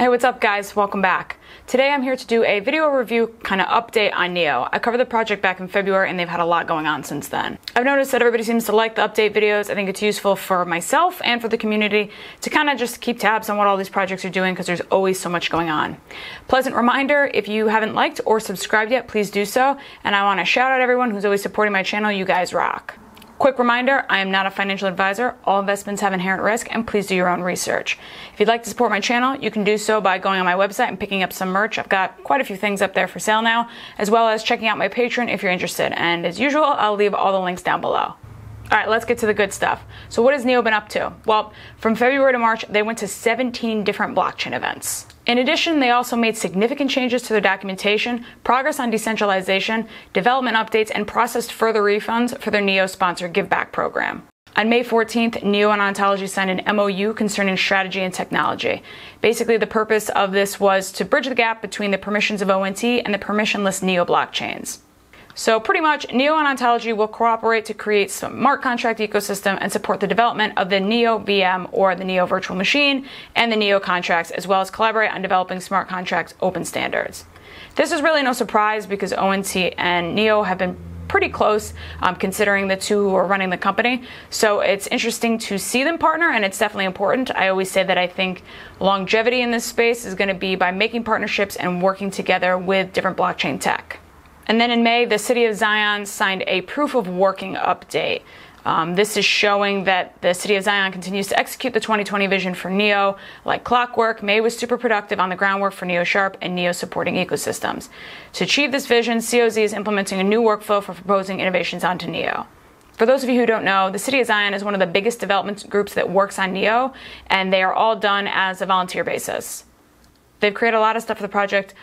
Hey, what's up guys? Welcome back. Today I'm here to do a video review kind of update on Neo. I covered the project back in February and they've had a lot going on since then. I've noticed that everybody seems to like the update videos. I think it's useful for myself and for the community to kind of just keep tabs on what all these projects are doing because there's always so much going on. Pleasant reminder, if you haven't liked or subscribed yet, please do so. And I want to shout out everyone who's always supporting my channel. You guys rock. Quick reminder, I am not a financial advisor. All investments have inherent risk, and please do your own research. If you'd like to support my channel, you can do so by going on my website and picking up some merch. I've got quite a few things up there for sale now, as well as checking out my Patreon if you're interested. And as usual, I'll leave all the links down below. All right, let's get to the good stuff. So what has Neo been up to? Well, from February to March, they went to 17 different blockchain events. In addition, they also made significant changes to their documentation, progress on decentralization, development updates, and processed further refunds for their Neo-sponsored Give Back program. On May 14th, Neo and Ontology signed an MOU concerning strategy and technology. Basically, the purpose of this was to bridge the gap between the permissions of ONT and the permissionless Neo blockchains. So pretty much, Neo and Ontology will cooperate to create some smart contract ecosystem and support the development of the Neo VM or the Neo virtual machine and the Neo contracts, as well as collaborate on developing smart contracts open standards. This is really no surprise because ONT and Neo have been pretty close considering the two who are running the company. So it's interesting to see them partner, and it's definitely important. I always say that I think longevity in this space is going to be by making partnerships and working together with different blockchain tech. And then in May, the City of Zion signed a proof of working update. This is showing that the City of Zion continues to execute the 2020 vision for Neo like clockwork. May was super productive on the groundwork for Neo Sharp and Neo supporting ecosystems. To achieve this vision, CoZ is implementing a new workflow for proposing innovations onto Neo. For those of you who don't know, the City of Zion is one of the biggest development groups that works on Neo, and they are all done as a volunteer basis. They've created a lot of stuff for the project.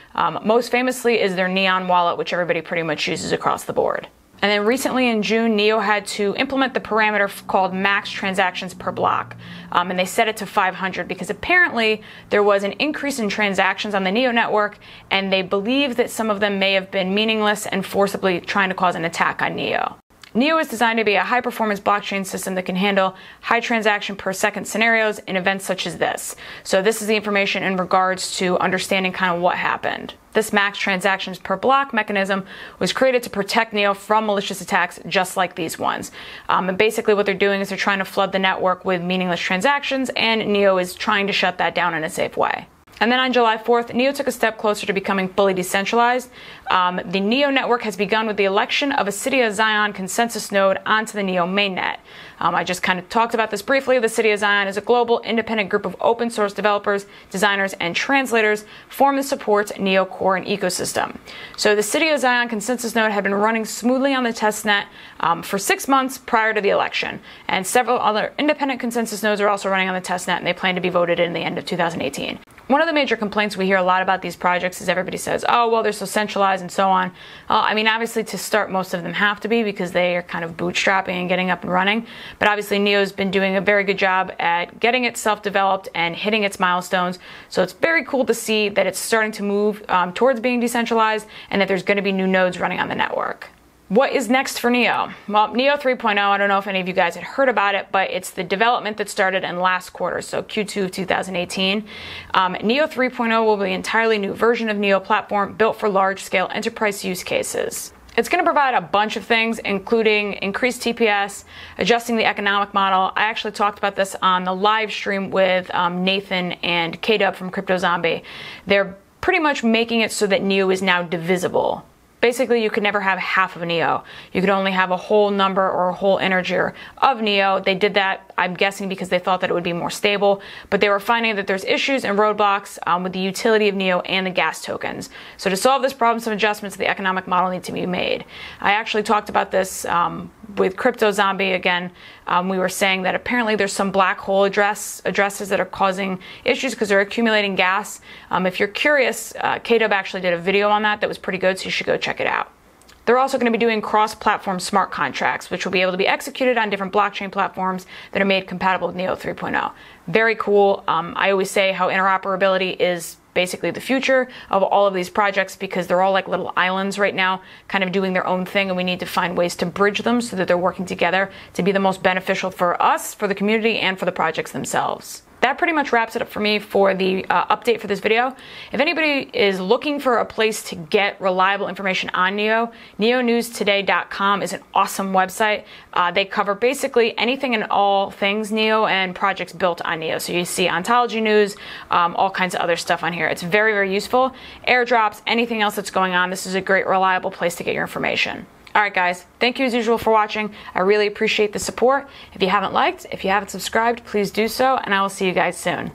Most famously is their Neon wallet, which everybody pretty much uses across the board. And then recently in June, Neo had to implement the parameter called max transactions per block. And they set it to 500 because apparently there was an increase in transactions on the Neo network, and they believe that some of them may have been meaningless and forcibly trying to cause an attack on Neo. Neo is designed to be a high-performance blockchain system that can handle high transaction per second scenarios in events such as this. So this is the information in regards to understanding kind of what happened. This max transactions per block mechanism was created to protect Neo from malicious attacks just like these ones. And basically what they're doing is they're trying to flood the network with meaningless transactions, and Neo is trying to shut that down in a safe way. And then on July 4th, Neo took a step closer to becoming fully decentralized. The Neo network has begun with the election of a City of Zion consensus node onto the Neo mainnet. I just kind of talked about this briefly. The City of Zion is a global independent group of open source developers, designers, and translators formed to support Neo core and ecosystem. So the City of Zion consensus node had been running smoothly on the testnet for 6 months prior to the election. And several other independent consensus nodes are also running on the testnet, and they plan to be voted in the end of 2018. One of the major complaints we hear a lot about these projects is everybody says, oh, well, they're so centralized and so on. I mean, obviously to start, most of them have to be because they are kind of bootstrapping and getting up and running. But obviously Neo's been doing a very good job at getting it self-developed and hitting its milestones. So it's very cool to see that it's starting to move towards being decentralized and that there's going to be new nodes running on the network. What is next for Neo? Well, Neo 3.0, I don't know if any of you guys had heard about it, but it's the development that started in last quarter, so Q2 of 2018. Neo 3.0 will be an entirely new version of Neo platform built for large-scale enterprise use cases. It's going to provide a bunch of things, including increased TPS, adjusting the economic model. I actually talked about this on the live stream with Nathan and K-Dub from CryptoZombie. They're pretty much making it so that Neo is now divisible. Basically, you could never have half of Neo. You could only have a whole number or a whole integer of Neo. They did that, I'm guessing, because they thought that it would be more stable, but they were finding that there's issues and roadblocks with the utility of Neo and the gas tokens. So to solve this problem, some adjustments to the economic model need to be made. I actually talked about this with CryptoZombie again. We were saying that apparently there's some black hole addresses that are causing issues because they're accumulating gas. If you're curious, K-Dub actually did a video on that was pretty good, so you should go check it out. They're also going to be doing cross-platform smart contracts, which will be able to be executed on different blockchain platforms that are made compatible with Neo 3.0. Very cool. I always say how interoperability is basically the future of all of these projects because they're all like little islands right now, kind of doing their own thing, and we need to find ways to bridge them so that they're working together to be the most beneficial for us, for the community, and for the projects themselves. that pretty much wraps it up for me for the update for this video. If anybody is looking for a place to get reliable information on NEO, neonewstoday.com is an awesome website. They cover basically anything and all things NEO and projects built on NEO. So you see ontology news, all kinds of other stuff on here. It's very, very useful. Airdrops, anything else that's going on, this is a great, reliable place to get your information. All right, guys, thank you as usual for watching. I really appreciate the support. If you haven't liked, if you haven't subscribed, please do so, and I will see you guys soon.